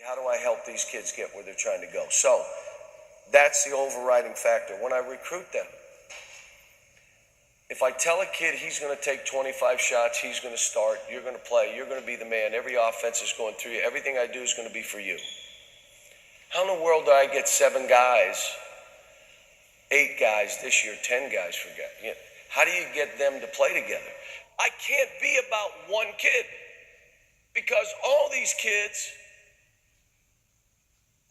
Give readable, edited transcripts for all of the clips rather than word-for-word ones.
How do I help these kids get where they're trying to go? So that's the overriding factor. When I recruit them, if I tell a kid he's going to take 25 shots, he's going to start, you're going to play, you're going to be the man, every offense is going through you, everything I do is going to be for you. How in the world do I get 7 guys, 8 guys this year, 10 guys forget? How do you get them to play together? I can't be about one kid because all these kids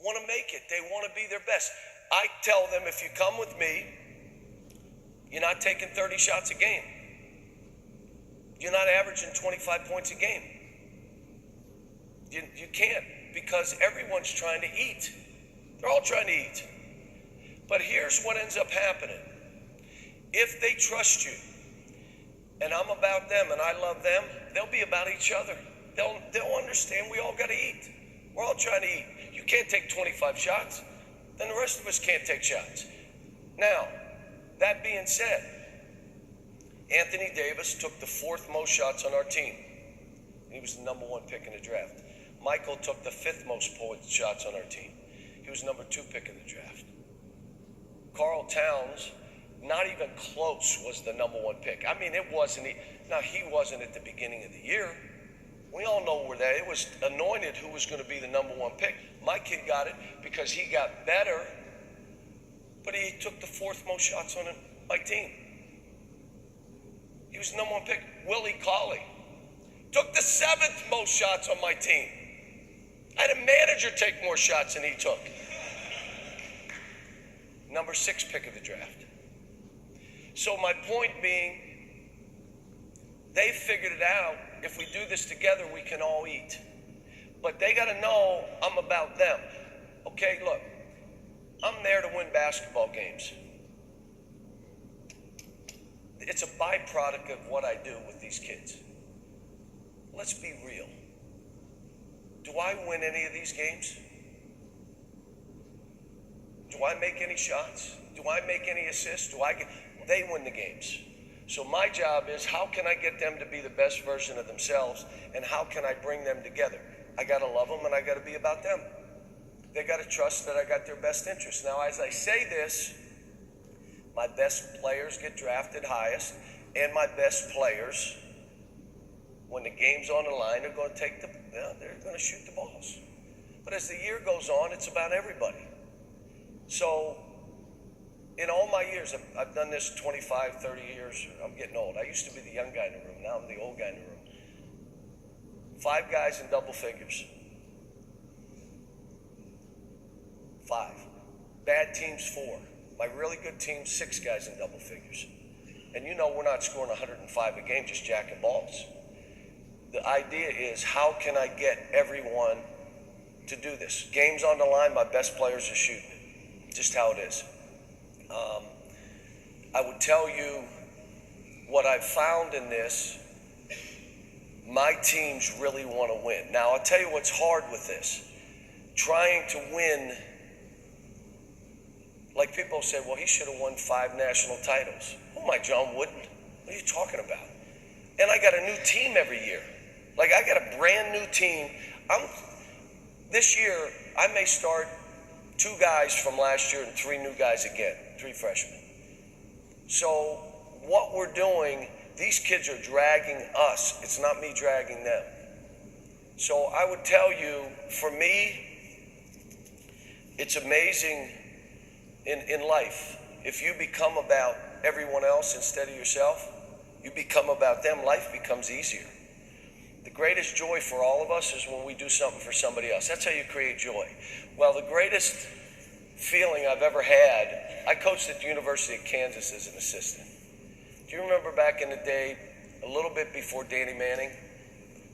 want to make it. They want to be their best. I tell them, if you come with me, you're not taking 30 shots a game. You're not averaging 25 points a game. You can't, because everyone's trying to eat. They're all trying to eat. But here's what ends up happening. If they trust you, and I'm about them and I love them, they'll be about each other. They'll understand we all got to eat. We're all trying to eat. You can't take 25 shots, then the rest of us can't take shots. Now, that being said, Anthony Davis took the 4th most shots on our team. He was the number 1 pick in the draft. Michael took the 5th most shots on our team. He was number 2 pick in the draft. Karl Towns, not even close, was the number 1 pick. I mean, it wasn't. Now, he wasn't at the beginning of the year. We all know where that. It was anointed who was going to be the number 1 pick. My kid got it because he got better, but he took the 4th most shots on my team. He was the number 1 pick. Willie Cauley took the 7th most shots on my team. I had a manager take more shots than he took. Number 6 pick of the draft. So my point being, they figured it out. If we do this together, we can all eat. But they got to know I'm about them. Okay, look, I'm there to win basketball games. It's a byproduct of what I do with these kids. Let's be real. Do I win any of these games? Do I make any shots? Do I make any assists? They win the games. So my job is, how can I get them to be the best version of themselves, and how can I bring them together? I got to love them, and I got to be about them. They got to trust that I got their best interest. Now, as I say this, my best players get drafted highest, and my best players, when the game's on the line, are going to they're going to shoot the balls. But as the year goes on, it's about everybody. So in all my years, I've done this 25, 30 years. I'm getting old. I used to be the young guy in the room. Now I'm the old guy in the room. 5 guys in double figures. 5. Bad teams, 4. My really good team, 6 guys in double figures. And you know we're not scoring 105 a game just jacking balls. The idea is, how can I get everyone to do this? Game's on the line, my best players are shooting it. Just how it is. I would tell you what I've found in this, my teams really want to win. Now, I'll tell you what's hard with this. Trying to win, like people say, well, he should have won 5 national titles. Oh my, John Wooden, what are you talking about? And I got a new team every year. Like, I got a brand new team. This year, I may start 2 guys from last year and 3 new guys again, 3 freshmen. So what we're doing, these kids are dragging us. It's not me dragging them. So I would tell you, for me, it's amazing in life. If you become about everyone else instead of yourself, you become about them, life becomes easier. The greatest joy for all of us is when we do something for somebody else. That's how you create joy. Well, the greatest feeling I've ever had, I coached at the University of Kansas as an assistant. Do you remember back in the day, a little bit before Danny Manning,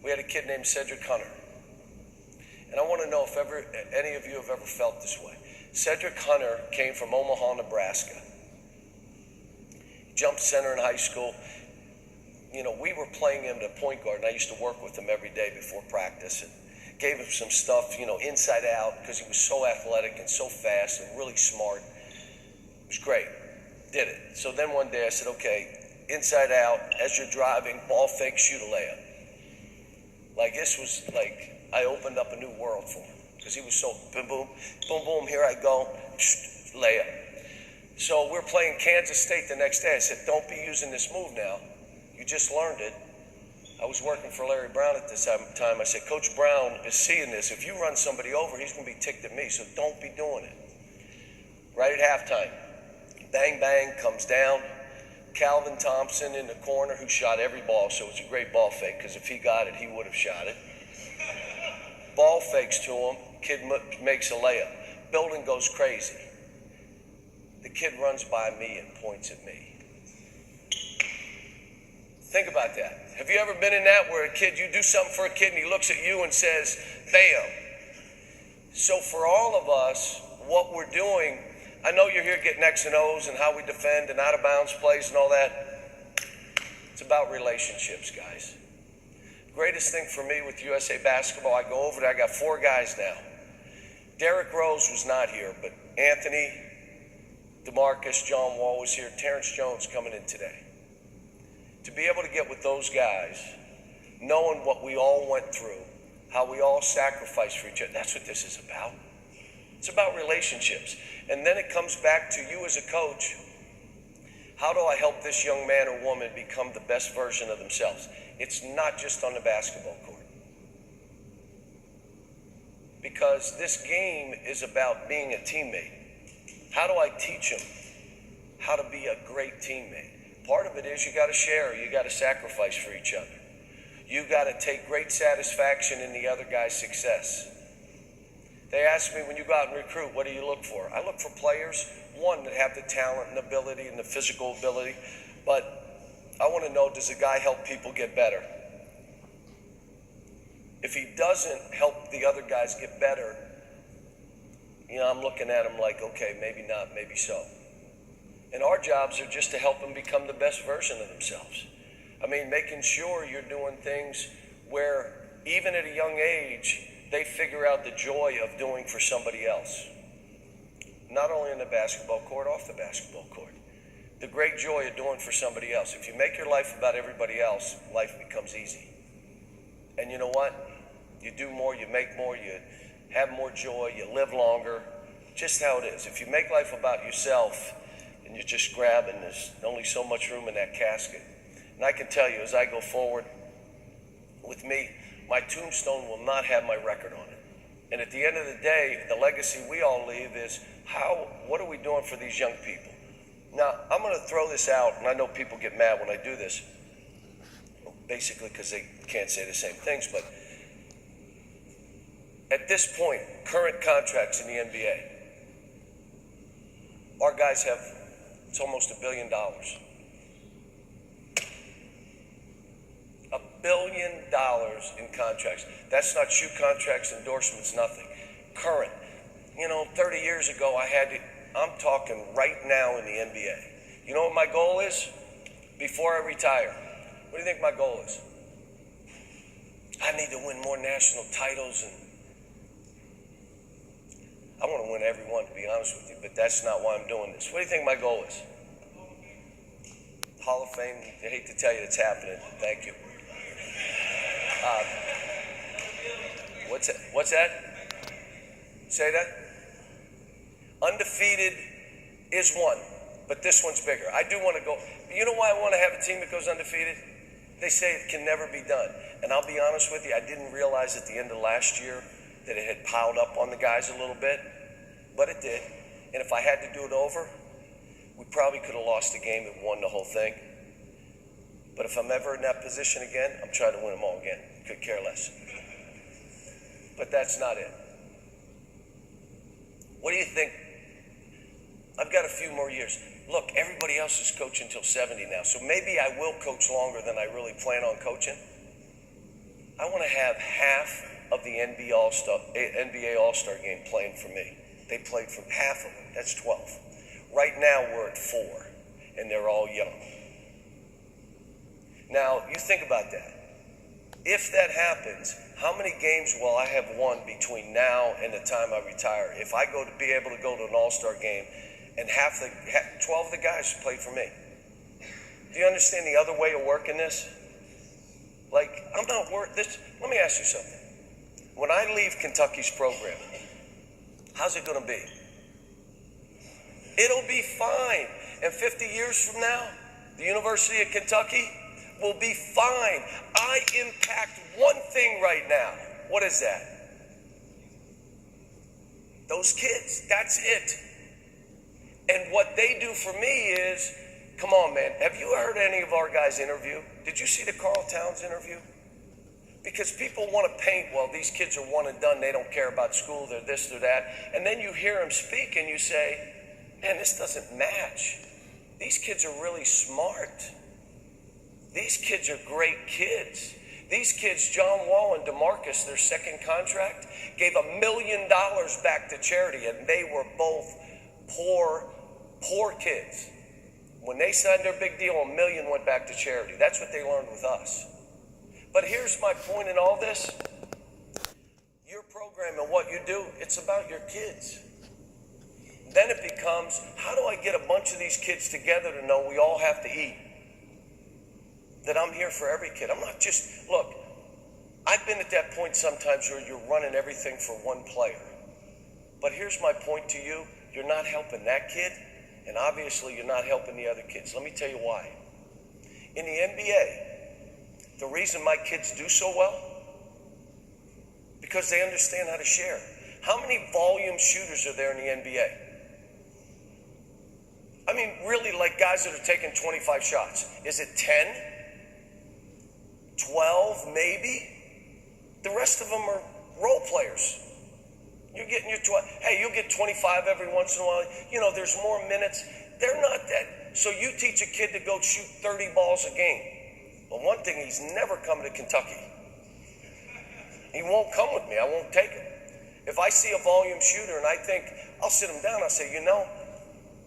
we had a kid named Cedric Hunter. And I want to know if any of you have ever felt this way. Cedric Hunter came from Omaha, Nebraska. He jumped center in high school. You know, we were playing him to point guard, and I used to work with him every day before practice and gave him some stuff, you know, inside out, because he was so athletic and so fast and really smart. It was great. Did it. So then one day I said, okay, inside out, as you're driving, ball fake, shoot a layup. Like, this was like, I opened up a new world for him. because he was so boom, boom, boom, boom, here I go, layup. So we're playing Kansas State the next day. I said, don't be using this move now. You just learned it. I was working for Larry Brown at this time. I said, Coach Brown is seeing this. If you run somebody over, he's going to be ticked at me, so don't be doing it. Right at halftime, bang, bang, comes down. Calvin Thompson in the corner, who shot every ball, so it's a great ball fake, because if he got it, he would have shot it. Ball fakes to him, kid makes a layup. Building goes crazy. The kid runs by me and points at me. Think about that. Have you ever been in that where you do something for a kid and he looks at you and says, bam. So for all of us, what we're doing, I know you're here getting X and O's and how we defend and out of bounds plays and all that. It's about relationships, guys. Greatest thing for me with USA Basketball, I go over there, I got 4 guys now. Derrick Rose was not here, but Anthony, DeMarcus, John Wall was here, Terrence Jones coming in today. To be able to get with those guys, knowing what we all went through, how we all sacrificed for each other, that's what this is about. It's about relationships. And then it comes back to you as a coach. How do I help this young man or woman become the best version of themselves? It's not just on the basketball court. Because this game is about being a teammate. How do I teach them how to be a great teammate? Part of it is you got to share, you got to sacrifice for each other. You got to take great satisfaction in the other guy's success. They ask me, when you go out and recruit, what do you look for? I look for players, one, that have the talent and ability and the physical ability, but I want to know, does a guy help people get better? If he doesn't help the other guys get better, I'm looking at him like, okay, maybe not, maybe so. And our jobs are just to help them become the best version of themselves. I mean, making sure you're doing things where, even at a young age, they figure out the joy of doing for somebody else. Not only in the basketball court, off the basketball court. The great joy of doing for somebody else. If you make your life about everybody else, life becomes easy. And you know what? You do more, you make more, you have more joy, you live longer. Just how it is. If you make life about yourself and you're just grabbing, there's only so much room in that casket. And I can tell you, as I go forward with me, my tombstone will not have my record on it. And at the end of the day, the legacy we all leave is, what are we doing for these young people? Now, I'm going to throw this out, and I know people get mad when I do this, basically because they can't say the same things, but at this point, current contracts in the NBA, our guys have, it's almost $1 billion. $1 billion in contracts. That's not shoe contracts, endorsements, nothing. Current. 30 years ago, I'm talking right now in the NBA. You know what my goal is? Before I retire, what do you think my goal is? I need to win more national titles, and I want to win every one, to be honest with you, but that's not why I'm doing this. What do you think my goal is? Hall of Fame. I hate to tell you it's happening. Thank you. What's that? Say that? Undefeated is one, but this one's bigger. I do want to go. You know why I want to have a team that goes undefeated? They say it can never be done. And I'll be honest with you, I didn't realize at the end of last year that it had piled up on the guys a little bit, but it did. And if I had to do it over, we probably could have lost the game and won the whole thing. But if I'm ever in that position again, I'm trying to win them all again. Could care less. But that's not it. What do you think? I've got a few more years. Look, everybody else is coaching until 70 now, so maybe I will coach longer than I really plan on coaching. I want to have half of the NBA All-Star game playing for me. They played from half of it. That's 12. Right now, we're at 4, and they're all young. Now, you think about that. If that happens, how many games will I have won between now and the time I retire? If I go to be able to go to an All-Star game and 12 of the guys played for me. Do you understand the other way of working this? Like, I'm not worth this. Let me ask you something. when I leave Kentucky's program, how's it going to be? It'll be fine. And 50 years from now, the University of Kentucky will be fine. I impact one thing right now. What is that? Those kids. That's it. And what they do for me is, come on, man. Have you heard any of our guys interview? Did you see the Carl Towns interview? Because people want to paint, well, these kids are one and done. They don't care about school. They're this, they're that. And then you hear them speak and you say, man, this doesn't match. These kids are really smart. These kids are great kids. These kids, John Wall and DeMarcus, their second contract, gave $1 million back to charity, and they were both poor kids. When they signed their big deal, $1 million went back to charity. That's what they learned with us. But here's my point in all this. Your program and what you do, it's about your kids. Then it becomes, how do I get a bunch of these kids together to know we all have to eat? That I'm here for every kid. I'm not just, look, I've been at that point sometimes where you're running everything for one player. But here's my point to you. You're not helping that kid, and obviously you're not helping the other kids. Let me tell you why. In the NBA, the reason my kids do so well, because they understand how to share. How many volume shooters are there in the NBA? I mean, really, like guys that are taking 25 shots. Is it 10? 12, maybe? The rest of them are role players. You're getting your 12. Hey, you'll get 25 every once in a while. You know, there's more minutes. They're not that. So you teach a kid to go shoot 30 balls a game. Well, one thing, he's never coming to Kentucky. He won't come with me. I won't take him. If I see a volume shooter and I think, I'll sit him down. I'll say, you know,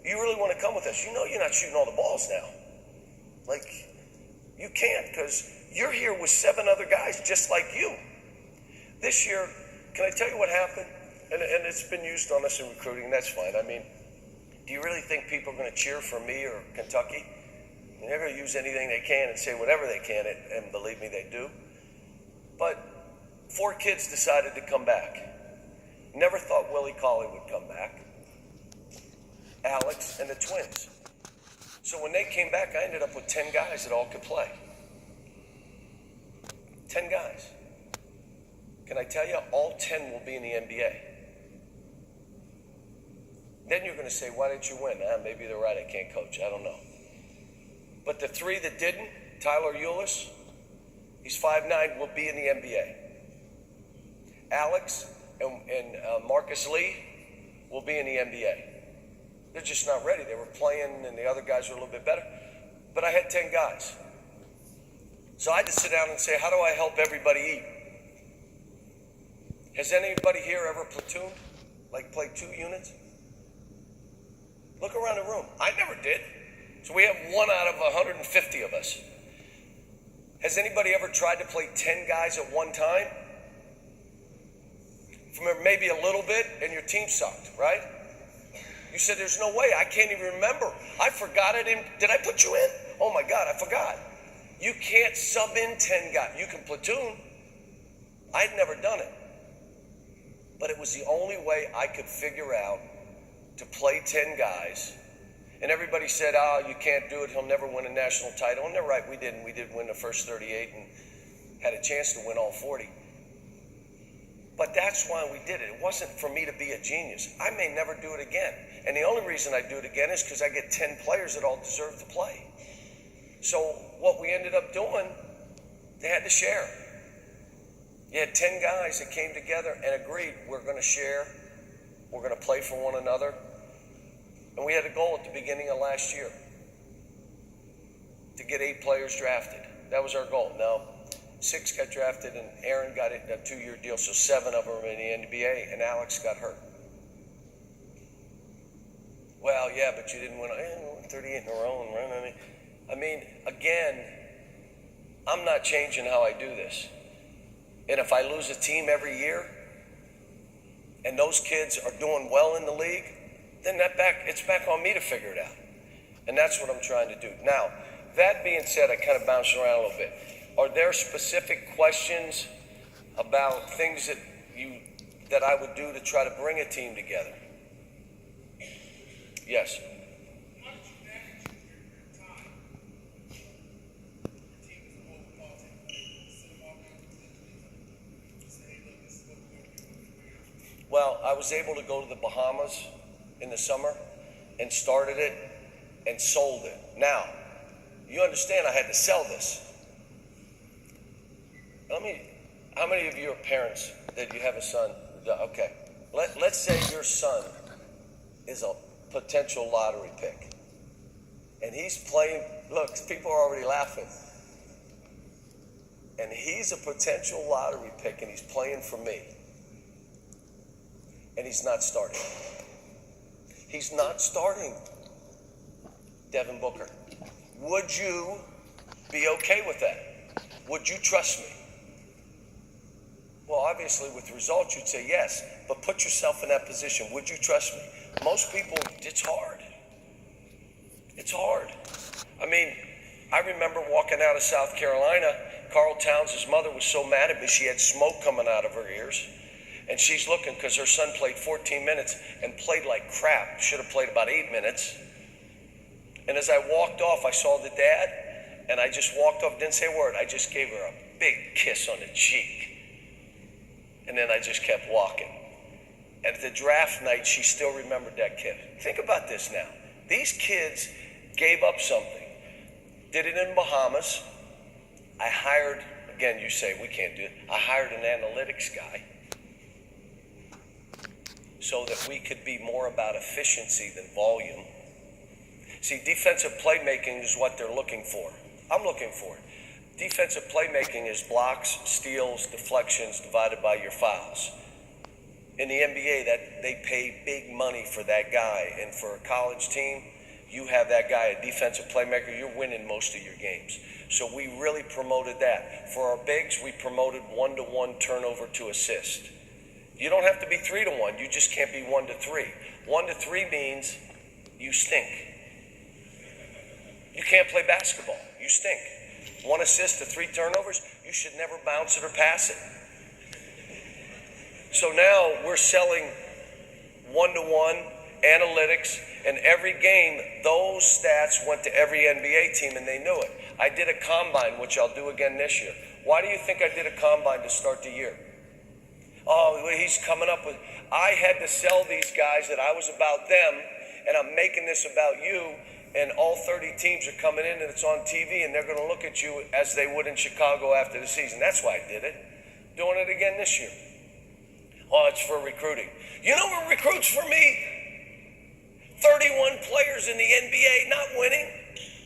you really want to come with us? You know you're not shooting all the balls now. Like, you can't, because you're here with 7 other guys just like you. This year, can I tell you what happened? And it's been used on us in recruiting, that's fine. I mean, do you really think people are going to cheer for me or Kentucky? They're going to use anything they can and say whatever they can, and believe me, they do. But 4 kids decided to come back. Never thought Willie Cauley would come back. Alex and the twins. So when they came back, I ended up with 10 guys that all could play. 10 guys. Can I tell you, all 10 will be in the NBA. Then you're going to say, why didn't you win? Maybe they're right, I can't coach. I don't know. But the 3 that didn't, Tyler Eulis, he's 5'9", will be in the NBA. Alex and Marcus Lee will be in the NBA. They're just not ready. They were playing, and the other guys were a little bit better. But I had 10 guys. So I had to sit down and say, how do I help everybody eat? Has anybody here ever platooned? Like played 2 units? Look around the room. I never did. So we have 1 out of 150 of us. Has anybody ever tried to play 10 guys at one time? From maybe a little bit, and your team sucked, right? You said, there's no way. I can't even remember. I forgot it. Did I put you in? Oh my God, I forgot. You can't sub in 10 guys. You can platoon. I'd never done it. But it was the only way I could figure out to play 10 guys. And everybody said, you can't do it. He'll never win a national title. And they're right, we didn't. We did win the first 38 and had a chance to win all 40. But that's why we did it. It wasn't for me to be a genius. I may never do it again. And the only reason I do it again is because I get 10 players that all deserve to play. So what we ended up doing, they had to share. You had 10 guys that came together and agreed, we're going to share, we're going to play for one another. And we had a goal at the beginning of last year to get 8 players drafted. That was our goal. Now, 6 got drafted and Aaron got it in a 2-year deal, so 7 of them are in the NBA, and Alex got hurt. Well, yeah, but you didn't win 38 in a row and run. I mean, again, I'm not changing how I do this. And if I lose a team every year and those kids are doing well in the league, then it's back on me to figure it out. And that's what I'm trying to do. Now, that being said, I kind of bounced around a little bit. Are there specific questions about things that that I would do to try to bring a team together? Yes. How did you manage your time? Your team is a whole thought. Sit them all down and say, hey, look, this is what we're going to do. Well, I was able to go to the Bahamas in the summer and started it and sold it. Now, you understand I had to sell this. How many of you are parents that you have a son? Okay. Let's say your son is a potential lottery pick. And he's playing, look, people are already laughing. And he's a potential lottery pick and he's playing for me. And he's not starting. He's not starting. Devin Booker. Would you be okay with that? Would you trust me? Well, obviously with results you'd say yes, but put yourself in that position. Would you trust me? Most people, it's hard. It's hard. I mean, I remember walking out of South Carolina, Carl Towns' mother was so mad at me, she had smoke coming out of her ears. And she's looking because her son played 14 minutes and played like crap. Should have played about 8 minutes. And as I walked off, I saw the dad, and I just walked off, didn't say a word. I just gave her a big kiss on the cheek. And then I just kept walking. And at the draft night, she still remembered that kid. Think about this now. These kids gave up something. Did it in Bahamas. I hired, again, you say we can't do it. I hired an analytics guy so that we could be more about efficiency than volume. See, defensive playmaking is what they're looking for. I'm looking for it. Defensive playmaking is blocks, steals, deflections divided by your fouls. In the NBA, that they pay big money for that guy. And for a college team, you have that guy, a defensive playmaker, you're winning most of your games. So we really promoted that. For our bigs, we promoted 1-to-1 turnover to assist. You don't have to be 3-to-1. You just can't be 1-to-3. 1-to-3 means you stink. You can't play basketball. You stink. 1 assist to 3 turnovers, you should never bounce it or pass it. So now we're selling 1-to-1 analytics, and every game, those stats went to every NBA team, and they knew it. I did a combine, which I'll do again this year. Why do you think I did a combine to start the year? Oh, he's coming up with... I had to sell these guys that I was about them, and I'm making this about you, and all 30 teams are coming in and it's on TV and they're going to look at you as they would in Chicago after the season. That's why I did it. Doing it again this year. Oh, it's for recruiting. You know what recruits for me? 31 players in the NBA not winning.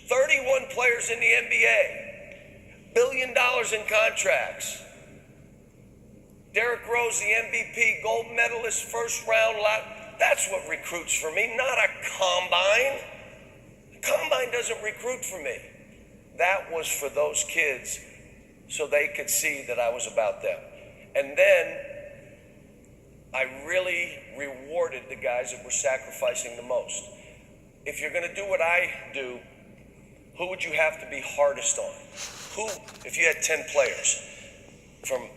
31 players in the NBA. $1 billion in contracts. Derrick Rose, the MVP, gold medalist, first round lot. That's what recruits for me, not a combine. Combine doesn't recruit for me. That was for those kids so they could see that I was about them. And then I really rewarded the guys that were sacrificing the most. If you're going to do what I do, who would you have to be hardest on? Who, if you had 10 players, from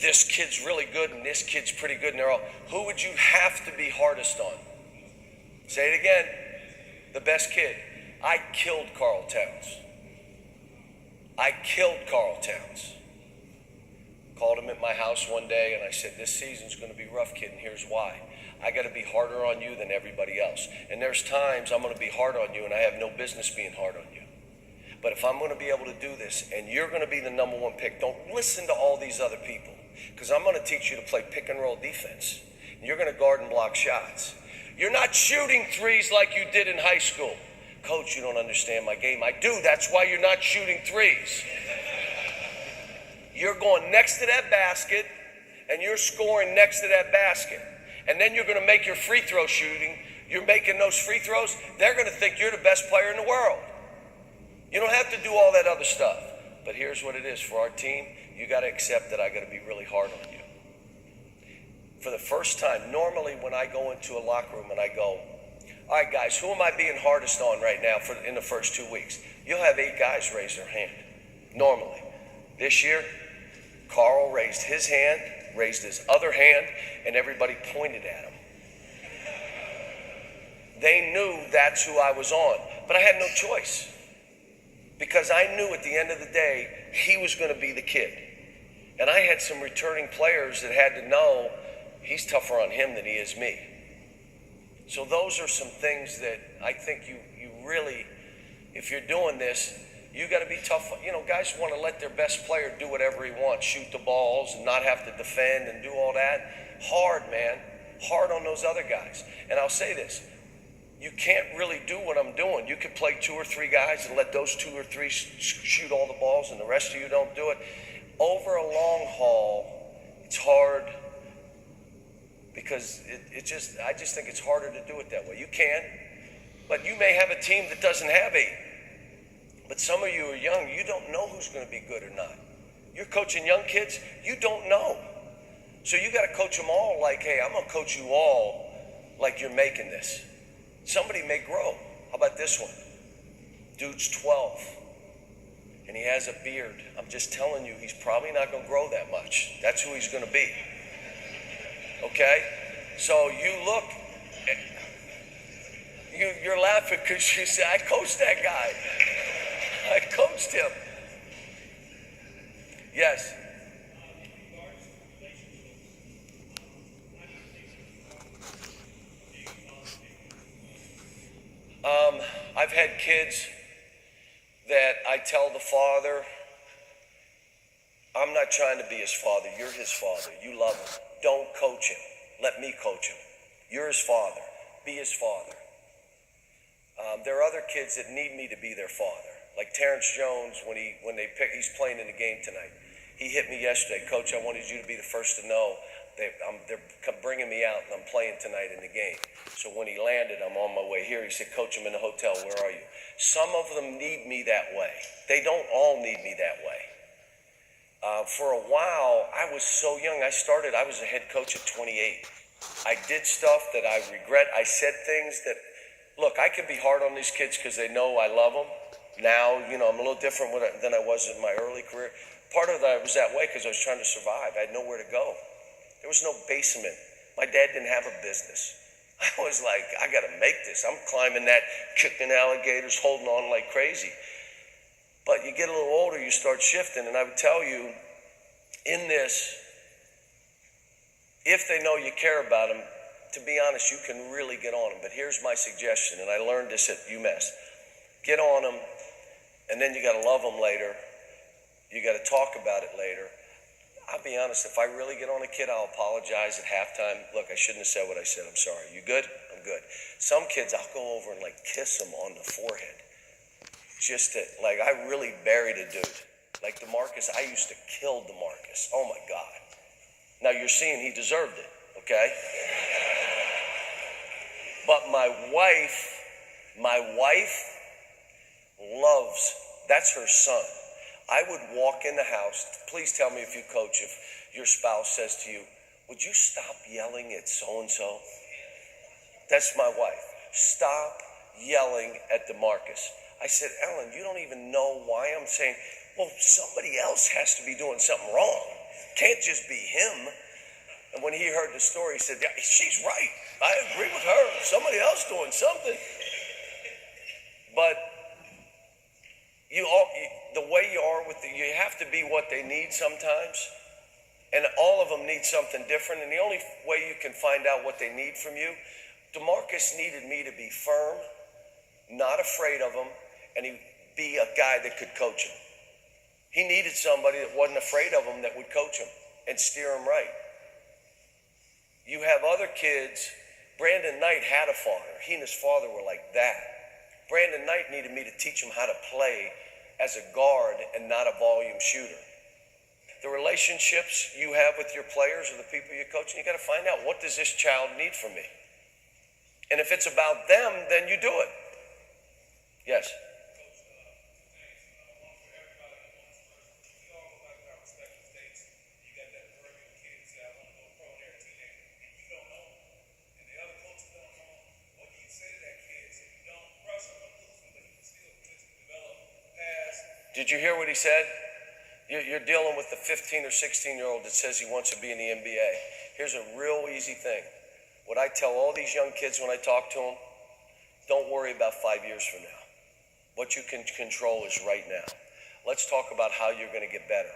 this kid's really good and this kid's pretty good and they're all, who would you have to be hardest on? Say it again. The best kid. I killed Carl Towns. I killed Carl Towns. Called him at my house one day and I said, this season's going to be rough, kid, and here's why. I got to be harder on you than everybody else. And there's times I'm going to be hard on you and I have no business being hard on you. But if I'm going to be able to do this and you're going to be the number one pick, don't listen to all these other people, because I'm going to teach you to play pick and roll defense. And you're going to guard and block shots. You're not shooting threes like you did in high school. Coach, you don't understand my game. I do. That's why you're not shooting threes. You're going next to that basket, and you're scoring next to that basket. And then you're going to make your free throw shooting. You're making those free throws. They're going to think you're the best player in the world. You don't have to do all that other stuff. But here's what it is. For our team, you got to accept that I got to be really hard on you. For the first time, normally when I go into a locker room and I go, all right, guys, who am I being hardest on right now in the first 2 weeks? You'll have 8 guys raise their hand, normally. This year, Carl raised his hand, raised his other hand, and everybody pointed at him. They knew that's who I was on, but I had no choice because I knew at the end of the day, he was going to be the kid. And I had some returning players that had to know he's tougher on him than he is me. So those are some things that I think you really, if you're doing this, you got to be tough. You know, guys want to let their best player do whatever he wants, shoot the balls and not have to defend and do all that. Hard, man. Hard on those other guys. And I'll say this. You can't really do what I'm doing. You could play 2 or 3 guys and let those 2 or 3 shoot all the balls and the rest of you don't do it. Over a long haul, it's hard because I just think it's harder to do it that way. You can, but you may have a team that doesn't have 8. But some of you are young. You don't know who's going to be good or not. You're coaching young kids. You don't know. So you got to coach them all like, hey, I'm going to coach you all like you're making this. Somebody may grow. How about this one? Dude's 12 and he has a beard. I'm just telling you, he's probably not going to grow that much. That's who he's going to be. Okay? So you look, you're laughing because you say, I coached that guy. I coached him. Yes. I've had kids that I tell the father, I'm not trying to be his father. You're his father. You love him. Don't coach him. Let me coach him. You're his father. Be his father. There are other kids that need me to be their father. Like Terrence Jones, he's playing in the game tonight. He hit me yesterday, Coach, I wanted you to be the first to know they're bringing me out and I'm playing tonight in the game. So when he landed, I'm on my way here. He said, Coach, I'm in the hotel. Where are you? Some of them need me that way. They don't all need me that way. For a while, I was so young. I was a head coach at 28. I did stuff that I regret. I said things that, look, I can be hard on these kids because they know I love them. Now, I'm a little different than I was in my early career. Part of that was that way because I was trying to survive. I had nowhere to go. There was no basement. My dad didn't have a business. I was like, I got to make this. I'm climbing that, kicking alligators, holding on like crazy. But you get a little older, you start shifting. And I would tell you, in this, if they know you care about them, to be honest, you can really get on them. But here's my suggestion, and I learned this at UMass. Get on them, and then you got to love them later. You got to talk about it later. I'll be honest, if I really get on a kid, I'll apologize at halftime. Look, I shouldn't have said what I said. I'm sorry. You good? I'm good. Some kids, I'll go over and kiss them on the forehead. Just to, I really buried a dude. Like DeMarcus, I used to kill DeMarcus. Oh my God. Now you're seeing he deserved it, okay? But my wife loves, that's her son. I would walk in the house. Please tell me if you coach, if your spouse says to you, would you stop yelling at so-and-so? That's my wife. Stop yelling at DeMarcus. I said, Ellen, you don't even know why I'm saying, well, somebody else has to be doing something wrong. Can't just be him. And when he heard the story, he said, yeah, she's right. I agree with her. Somebody else doing something. But the way you are you have to be what they need sometimes. And all of them need something different. And the only way you can find out what they need from you, DeMarcus needed me to be firm, not afraid of him, and he'd be a guy that could coach him. He needed somebody that wasn't afraid of him that would coach him and steer him right. You have other kids. Brandon Knight had a father. He and his father were like that. Brandon Knight needed me to teach him how to play as a guard and not a volume shooter. The relationships you have with your players or the people you're coaching, you got to find out, what does this child need from me? And if it's about them, then you do it. Yes. Did you hear what he said? You're dealing with the 15 or 16-year-old that says he wants to be in the NBA. Here's a real easy thing. What I tell all these young kids when I talk to them, don't worry about 5 years from now. What you can control is right now. Let's talk about how you're going to get better.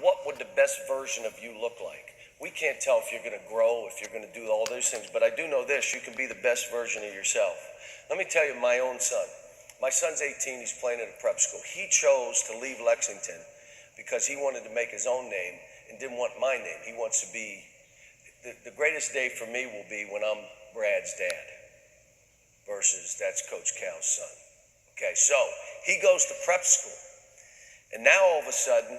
What would the best version of you look like? We can't tell if you're going to grow, if you're going to do all those things, but I do know this, you can be the best version of yourself. Let me tell you, my own son. My son's 18, he's playing at a prep school. He chose to leave Lexington because he wanted to make his own name and didn't want my name. He wants to be, the greatest day for me will be when I'm Brad's dad versus that's Coach Cal's son. Okay, so he goes to prep school. And now all of a sudden,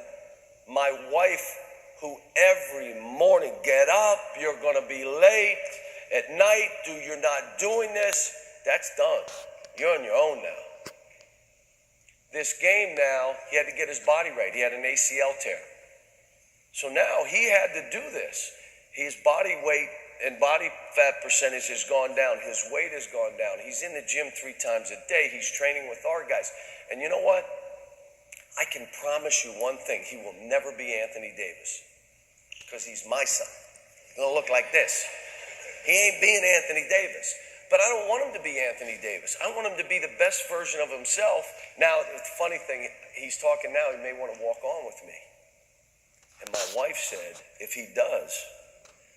my wife, who every morning, get up, you're going to be late, at night, you're not doing this, that's done. You're on your own now. This game now, he had to get his body right. He had an ACL tear. So now he had to do this. His body weight and body fat percentage has gone down. His weight has gone down. He's in the gym 3 times a day. He's training with our guys. And you know what? I can promise you one thing. He will never be Anthony Davis because he's my son. He's going to look like this. He ain't being Anthony Davis. But I don't want him to be Anthony Davis. I want him to be the best version of himself. Now, the funny thing, he's talking now, he may want to walk on with me. And my wife said, if he does,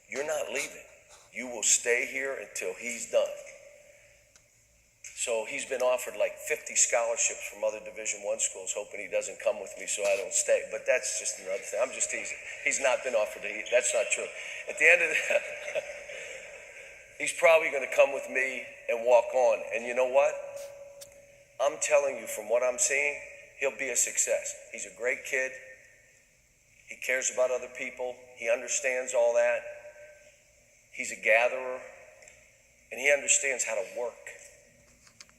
you're not leaving. You will stay here until he's done. So he's been offered like 50 scholarships from other Division I schools, hoping he doesn't come with me so I don't stay. But that's just another thing. I'm just teasing. He's not been offered to eat. That's not true. At the end of the he's probably going to come with me and walk on. And you know what? I'm telling you from what I'm seeing, he'll be a success. He's a great kid. He cares about other people. He understands all that. He's a gatherer. And he understands how to work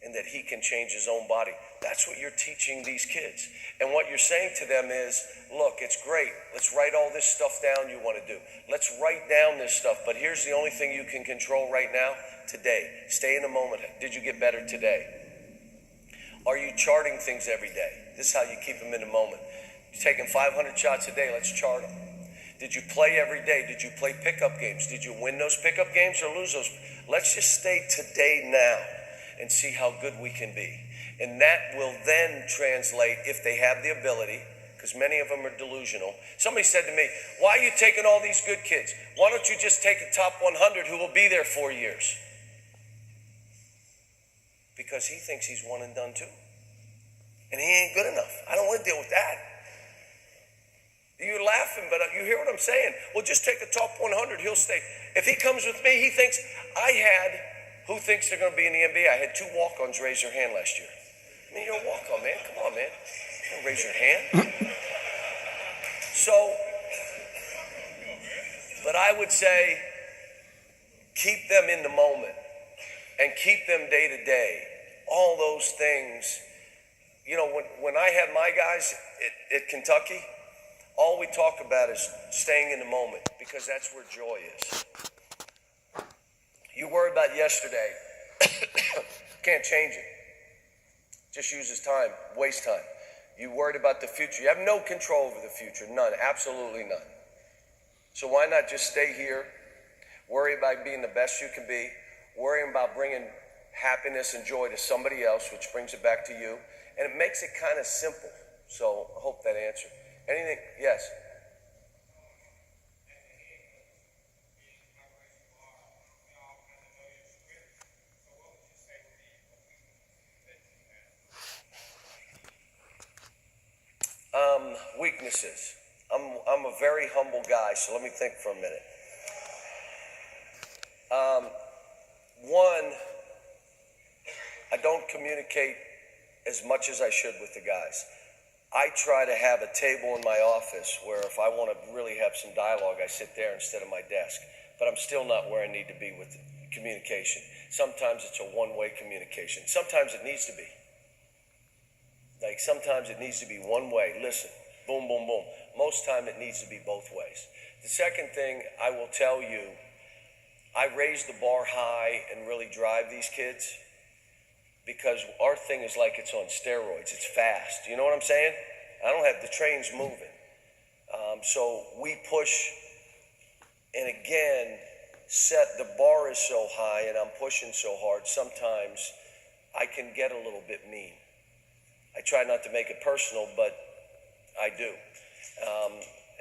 and that he can change his own body. That's what you're teaching these kids. And what you're saying to them is, look, it's great. Let's write all this stuff down you want to do. Let's write down this stuff. But here's the only thing you can control right now, today. Stay in the moment. Did you get better today? Are you charting things every day? This is how you keep them in the moment. You're taking 500 shots a day. Let's chart them. Did you play every day? Did you play pickup games? Did you win those pickup games or lose those? Let's just stay today now and see how good we can be. And that will then translate, if they have the ability, because many of them are delusional. Somebody said to me, why are you taking all these good kids? Why don't you just take the top 100 who will be there 4 years? Because he thinks he's one and done too. And he ain't good enough. I don't want to deal with that. You're laughing, but you hear what I'm saying. Well, just take the top 100, he'll stay. If he comes with me, he thinks, who thinks they're going to be in the NBA? I had 2 walk-ons raise their hand last year. I mean, you're a walk-on, man. Come on, man. Don't raise your hand. So, but I would say, keep them in the moment and keep them day to day. All those things. You know, when I had my guys at Kentucky, all we talk about is staying in the moment because that's where joy is. You worry about yesterday, can't change it. Just uses time, waste time. You worried about the future. You have no control over the future, none, absolutely none. So why not just stay here, worry about being the best you can be, worrying about bringing happiness and joy to somebody else, which brings it back to you, and it makes it kind of simple. So I hope that answered. Anything? Yes? Weaknesses. I'm a very humble guy, so let me think for a minute. One, I don't communicate as much as I should with the guys. I try to have a table in my office where if I want to really have some dialogue, I sit there instead of my desk. But I'm still not where I need to be with communication. Sometimes it's a one-way communication. Sometimes it needs to be. Like sometimes it needs to be one way. Listen, boom, boom, boom. Most time it needs to be both ways. The second thing I will tell you, I raise the bar high and really drive these kids because our thing is like it's on steroids. It's fast. You know what I'm saying? I don't have the trains moving. So we push, and again, the bar is so high and I'm pushing so hard, sometimes I can get a little bit mean. I try not to make it personal, but I do.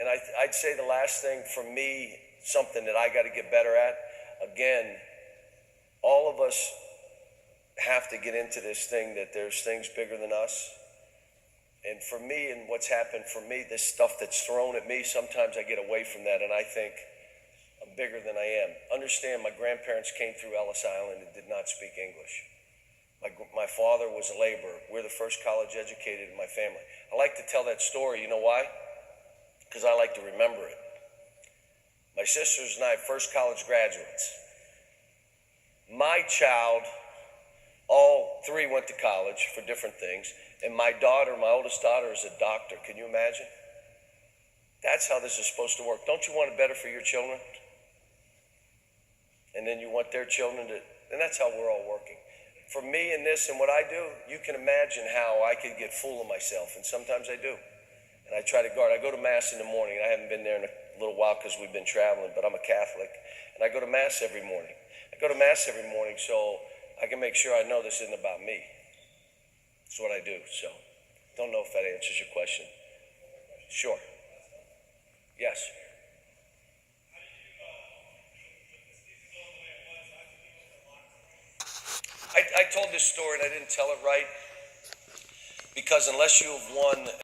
And I'd say the last thing for me, something that I got to get better at, again, all of us have to get into this thing that there's things bigger than us. And for me, and what's happened for me, this stuff that's thrown at me, sometimes I get away from that and I think I'm bigger than I am. Understand, my grandparents came through Ellis Island and did not speak English. My father was a laborer. We're the first college educated in my family. I like to tell that story. You know why? Because I like to remember it. My sisters and I, first college graduates. My child, all three went to college for different things. And my daughter, my oldest daughter, is a doctor. Can you imagine? That's how this is supposed to work. Don't you want it better for your children? And then you want their children to, and that's how we're all working. For me and this and what I do, you can imagine how I could get full of myself, and sometimes I do. And I try to guard. I go to Mass in the morning. I haven't been there in a little while because we've been traveling, but I'm a Catholic, and I go to Mass every morning. I go to Mass every morning so I can make sure I know this isn't about me. It's what I do, so don't know if that answers your question. Sure. Yes. I told this story and I didn't tell it right because unless you have won